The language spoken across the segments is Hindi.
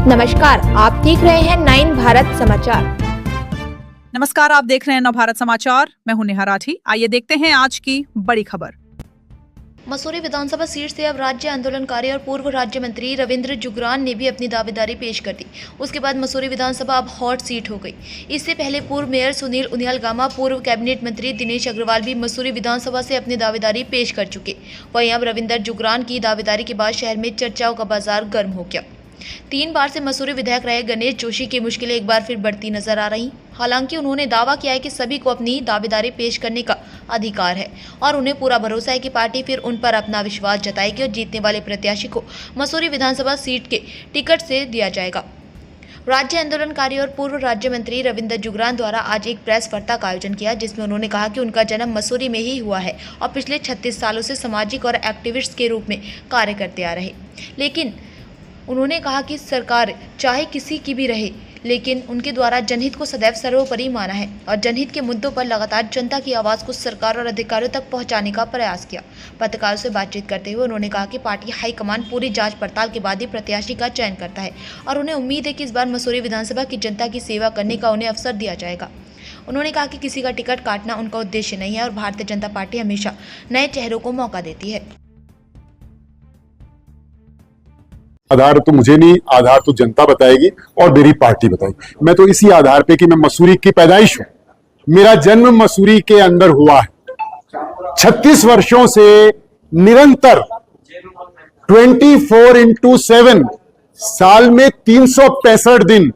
नमस्कार, आप देख रहे हैं 9 भारत समाचार। नमस्कार, आप देख रहे हैं 9 भारत समाचार। मैं हूं नेहा राठी। आइए देखते हैं आज की बड़ी खबर। मसूरी विधानसभा सीट से अब राज्य आंदोलनकारी और पूर्व राज्य मंत्री रविंद्र जुगरान ने भी अपनी दावेदारी पेश कर दी। उसके बाद मसूरी विधानसभा अब हॉट सीट हो गई। इससे पहले पूर्व मेयर सुनील उनियाल गामा, पूर्व कैबिनेट मंत्री दिनेश अग्रवाल भी मसूरी विधानसभा से अपनी दावेदारी पेश कर चुके। वहीं अब रविंद्र जुगरान की दावेदारी के बाद शहर में चर्चाओं का बाजार गर्म हो गया। 3 बार से मसूरी विधायक रहे गणेश जोशी की मुश्किलें एक बार फिर बढ़ती नजर आ रही। हालांकि उन्होंने दावा किया है कि सभी को अपनी दावेदारी पेश करने का अधिकार है और उन्हें पूरा भरोसा है कि पार्टी फिर उन पर अपना विश्वास जताएगी और जीतने वाले प्रत्याशी को मसूरी विधानसभा सीट के टिकट से दिया जाएगा। राज्य आंदोलनकारी और पूर्व राज्य मंत्री रविंद्र जुगरान द्वारा आज एक प्रेस वार्ता का आयोजन किया, जिसमें उन्होंने कहा कि उनका जन्म मसूरी में ही हुआ है और पिछले 36 सालों से सामाजिक और एक्टिविस्ट के रूप में कार्य करते आ रहे। लेकिन उन्होंने कहा कि सरकार चाहे किसी की भी रहे, लेकिन उनके द्वारा जनहित को सदैव सर्वोपरि माना है और जनहित के मुद्दों पर लगातार जनता की आवाज़ को सरकार और अधिकारियों तक पहुंचाने का प्रयास किया। पत्रकारों से बातचीत करते हुए उन्होंने कहा कि पार्टी हाईकमान पूरी जांच पड़ताल के बाद ही प्रत्याशी का चयन करता है और उन्हें उम्मीद है कि इस बार मसूरी विधानसभा की जनता की सेवा करने का उन्हें अवसर दिया जाएगा। उन्होंने कहा कि किसी का टिकट काटना उनका उद्देश्य नहीं है और भारतीय जनता पार्टी हमेशा नए चेहरों को मौका देती है। आधार तो मुझे नहीं, आधार तो जनता बताएगी और मेरी पार्टी बताएगी। मैं तो इसी आधार पे कि मैं मसूरी की पैदाइश हूं, मेरा जन्म मसूरी के अंदर हुआ है। 36 वर्षों से निरंतर 24x7 साल में 365 दिन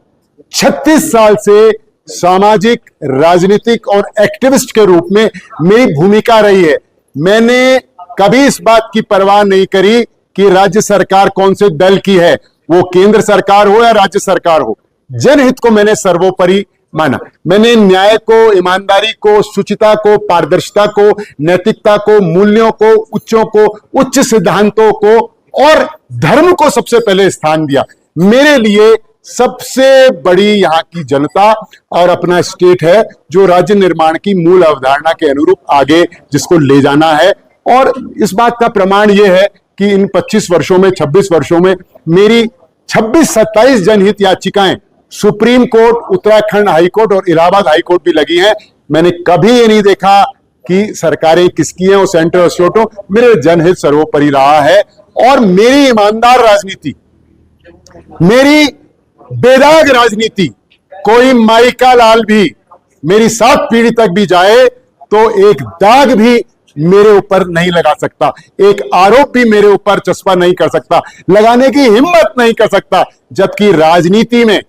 36 साल से सामाजिक, राजनीतिक और एक्टिविस्ट के रूप में मेरी भूमिका रही है। मैंने कभी इस बात की परवाह नहीं करी कि राज्य सरकार कौन से दल की है, वो केंद्र सरकार हो या राज्य सरकार हो। जनहित को मैंने सर्वोपरि माना। मैंने न्याय को, ईमानदारी को, शुचिता को, पारदर्शिता को, नैतिकता को, मूल्यों को, उच्च सिद्धांतों को और धर्म को सबसे पहले स्थान दिया। मेरे लिए सबसे बड़ी यहाँ की जनता और अपना स्टेट है जो राज्य निर्माण की मूल अवधारणा के अनुरूप आगे जिसको ले जाना है। और इस बात का प्रमाण यह है कि इन 25 वर्षों में, 26 वर्षों में मेरी 26-27 जनहित याचिकाएं supreme court, Uttarakhand high court और इलाहाबाद हाई कोर्ट भी लगी हैं। मैंने कभी ये नहीं देखा कि सरकारें किसकी हैं और सेंटर और स्टेट हो। मेरे जनहित सर्वोपरि रहा है और मेरी ईमानदार राजनीति, मेरी बेदाग राजनीति, कोई माइका लाल भी मेरी 7 पीढ़ी तक भी जाए तो एक दाग भी मेरे ऊपर नहीं लगा सकता, एक आरोप भी मेरे ऊपर चस्पा नहीं कर सकता, लगाने की हिम्मत नहीं कर सकता। जबकि राजनीति में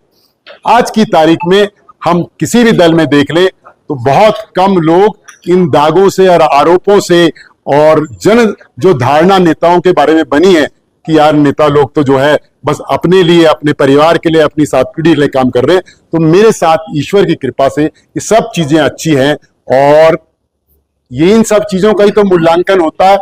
आज की तारीख में हम किसी भी दल में देख ले तो बहुत कम लोग इन दागों से और आरोपों से और जो धारणा नेताओं के बारे में बनी है कि यार नेता लोग तो जो है बस अपने लिए, अपने परिवार के लिए, अपनी 7 पीढ़ी के लिए काम कर रहे हैं। तो मेरे साथ ईश्वर की कृपा से ये सब चीजें अच्छी हैं और ये इन सब चीजों का ही तो मूल्यांकन होता है।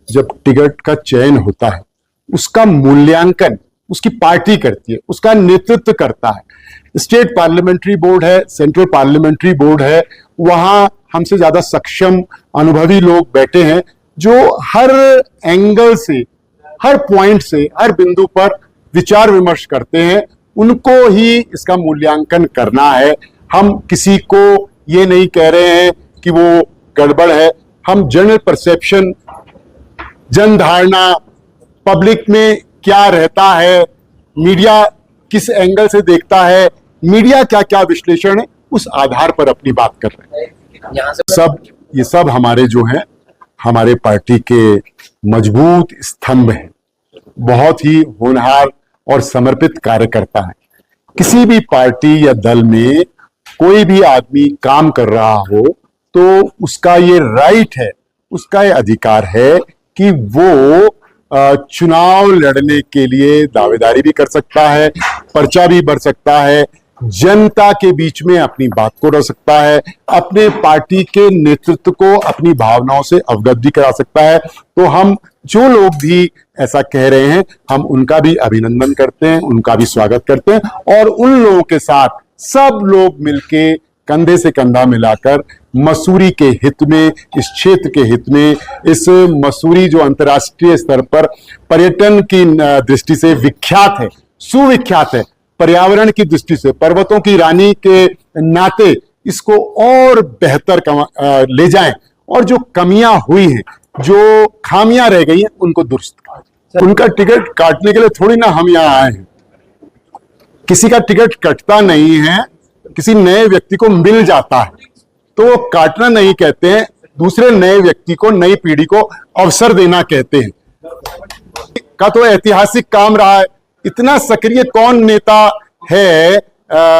जब टिकट का चयन होता है उसका मूल्यांकन उसकी पार्टी करती है, उसका नेतृत्व करता है। स्टेट पार्लियामेंट्री बोर्ड है, सेंट्रल पार्लियामेंट्री बोर्ड है, वहां हमसे ज्यादा सक्षम अनुभवी लोग बैठे हैं जो हर एंगल से, हर पॉइंट से, हर बिंदु पर विचार विमर्श करते हैं। उनको ही इसका मूल्यांकन करना है। हम किसी को ये नहीं कह रहे हैं कि वो गड़बड़ है। हम जनरल परसेप्शन, जन धारणा, पब्लिक में क्या रहता है, मीडिया किस एंगल से देखता है, मीडिया क्या क्या विश्लेषण है, उस आधार पर अपनी बात कर रहे हैं। ये सब हमारे जो हैं, हमारे पार्टी के मजबूत स्तंभ हैं। बहुत ही होनहार और समर्पित कार्यकर्ता है। किसी भी पार्टी या दल में कोई भी आदमी काम कर रहा हो तो उसका ये राइट है, उसका ये अधिकार है कि वो चुनाव लड़ने के लिए दावेदारी भी कर सकता है, पर्चा भी भर सकता है, जनता के बीच में अपनी बात को रख सकता है, अपने पार्टी के नेतृत्व को अपनी भावनाओं से अवगत भी करा सकता है। तो हम जो लोग भी ऐसा कह रहे हैं, हम उनका भी अभिनंदन करते हैं, उनका भी स्वागत करते हैं और उन लोगों के साथ सब लोग मिलके कंधे से कंधा मिलाकर मसूरी के हित में, इस क्षेत्र के हित में, इस मसूरी जो अंतर्राष्ट्रीय स्तर पर पर्यटन की दृष्टि से विख्यात है, सुविख्यात है। पर्यावरण की दृष्टि से, पर्वतों की रानी के नाते इसको और बेहतर ले जाएं और जो कमियां हुई हैं, जो खामियां रह गई हैं, उनको दुरुस्त करें। उनका टिकट काटने के लिए थोड़ी ना हम यहां आए हैं। किसी का टिकट कटता नहीं है, किसी नए व्यक्ति को मिल जाता है तो वो काटना नहीं कहते हैं, दूसरे नए व्यक्ति को, नई पीढ़ी को अवसर देना कहते हैं। का तो ऐतिहासिक काम रहा है। इतना सक्रिय कौन नेता है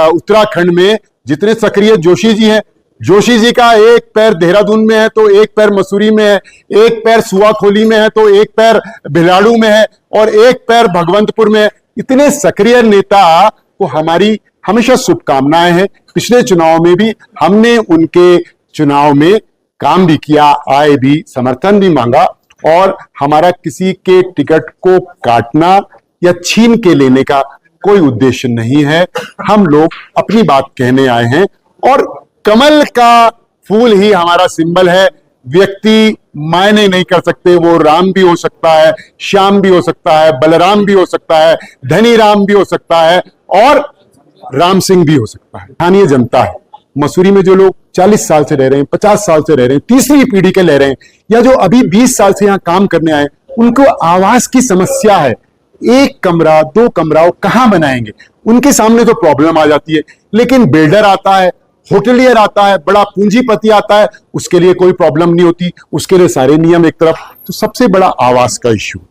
उत्तराखंड में जितने सक्रिय जोशी जी हैं। जोशी जी का एक पैर देहरादून में है तो एक पैर मसूरी में है, एक पैर सुआखोली में है तो एक पैर भिलाड़ू में है और एक पैर भगवंतपुर में है। इतने सक्रिय नेता को हमारी हमेशा शुभकामनाएं हैं। पिछले चुनाव में भी हमने उनके चुनाव में काम भी किया, आए भी, समर्थन भी मांगा और हमारा किसी के टिकट को काटना या छीन के लेने का कोई उद्देश्य नहीं है। हम लोग अपनी बात कहने आए हैं और कमल का फूल ही हमारा सिंबल है। व्यक्ति मायने नहीं कर सकते, वो राम भी हो सकता है, श्याम भी हो सकता है, बलराम भी हो सकता है, धनी राम भी हो सकता है और राम सिंह भी हो सकता है। स्थानीय जनता है, मसूरी में जो लोग 40 साल से रह रहे हैं, 50 साल से रह रहे हैं, तीसरी पीढ़ी के रह रहे हैं या जो अभी 20 साल से यहाँ काम करने आए, उनको आवास की समस्या है। एक कमरा, 2 कमरा वो कहां बनाएंगे? उनके सामने तो प्रॉब्लम आ जाती है। लेकिन बिल्डर आता है, होटलियर आता है, बड़ा पूंजीपति आता है, उसके लिए कोई प्रॉब्लम नहीं होती, उसके लिए सारे नियम एक तरफ। तो सबसे बड़ा आवास का इश्यू,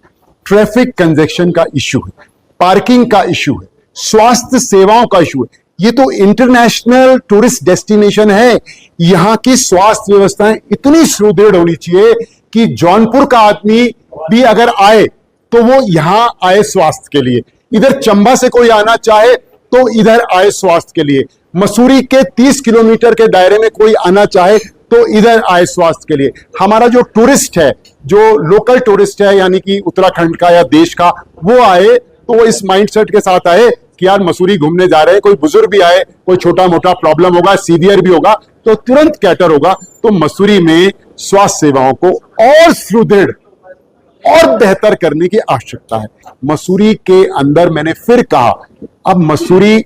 ट्रैफिक कंजेक्शन का इश्यू है, पार्किंग का इश्यू है, स्वास्थ्य सेवाओं का इश्यू है। ये तो इंटरनेशनल टूरिस्ट डेस्टिनेशन है। यहाँ की स्वास्थ्य व्यवस्थाएं इतनी सुदृढ़ होनी चाहिए कि जौनपुर का आदमी भी अगर आए तो वो यहाँ आए स्वास्थ्य के लिए, इधर चंबा से कोई आना चाहे तो इधर आए स्वास्थ्य के लिए, मसूरी के 30 किलोमीटर के दायरे में कोई आना चाहे तो इधर आए स्वास्थ्य के लिए। हमारा जो टूरिस्ट है, जो लोकल टूरिस्ट है यानी कि उत्तराखंड का या देश का, वो आए तो वो इस माइंडसेट के साथ आए कि यार मसूरी घूमने जा रहे हैं। कोई बुजुर्ग भी आए, कोई छोटा मोटा प्रॉब्लम होगा, सीवियर भी होगा तो तुरंत कैटर होगा। तो मसूरी में स्वास्थ्य सेवाओं को और सुदृढ़ और बेहतर करने की आवश्यकता है। मसूरी के अंदर मैंने फिर कहा, अब मसूरी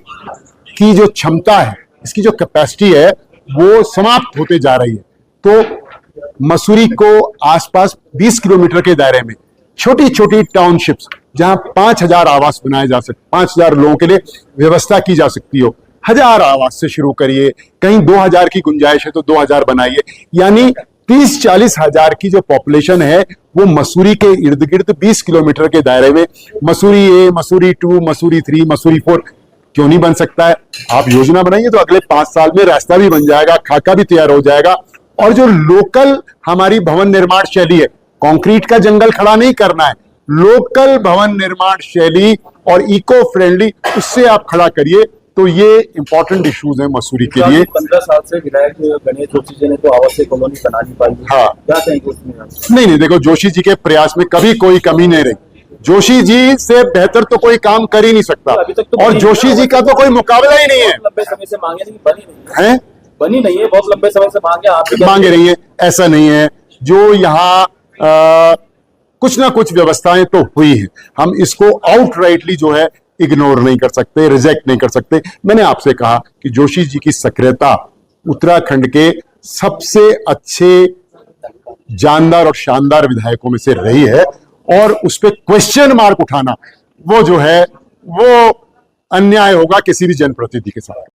की जो क्षमता है, इसकी जो कैपेसिटी है वो समाप्त होते जा रही है। तो मसूरी को आसपास 20 किलोमीटर के दायरे में छोटी छोटी टाउनशिप्स जहां 5000 आवास बनाए जा सकते, 5000 लोगों के लिए व्यवस्था की जा सकती हो। 1000 आवास से शुरू करिए, कहीं 2000 की गुंजाइश है तो 2000 बनाइए। यानी 30-40 हजार की जो पॉपुलेशन है वो मसूरी के इर्द गिर्द 20 किलोमीटर के दायरे में, मसूरी ए, मसूरी 2, मसूरी 3, मसूरी 4 क्यों नहीं बन सकता है? आप योजना बनाइए तो अगले 5 साल में रास्ता भी बन जाएगा, खाका भी तैयार हो जाएगा। और जो लोकल हमारी भवन निर्माण शैली है, कंक्रीट का जंगल खड़ा नहीं करना है, लोकल भवन निर्माण शैली और इको फ्रेंडली, उससे आप खड़ा करिए। तो ये इंपॉर्टेंट इश्यूज हैं मसूरी के लिए। 15 साल से विधायक गणेश जोशी जी ने तो आवासीय कॉलोनी बना नहीं पाई। हाँ, क्या कहेंगे उसमें? नहीं, देखो, जोशी जी के प्रयास में कभी कोई कमी नहीं रही। जोशी जी से बेहतर तो कोई काम कर ही नहीं सकता और जोशी जी का तो कोई मुकाबला ही नहीं है। लंबे समय से मांगे नहीं, बनी नहीं है, बनी नहीं है, बहुत लंबे समय से मांगे, आप मांगे रही है। ऐसा नहीं है, जो यहाँ कुछ ना कुछ व्यवस्थाएं तो हुई है, हम इसको आउटराइटली जो है इग्नोर नहीं कर सकते, रिजेक्ट नहीं कर सकते। मैंने आपसे कहा कि जोशी जी की सक्रियता उत्तराखंड के सबसे अच्छे, जानदार और शानदार विधायकों में से रही है और उस पर क्वेश्चन मार्क उठाना वो जो है वो अन्याय होगा किसी भी जनप्रतिनिधि के साथ।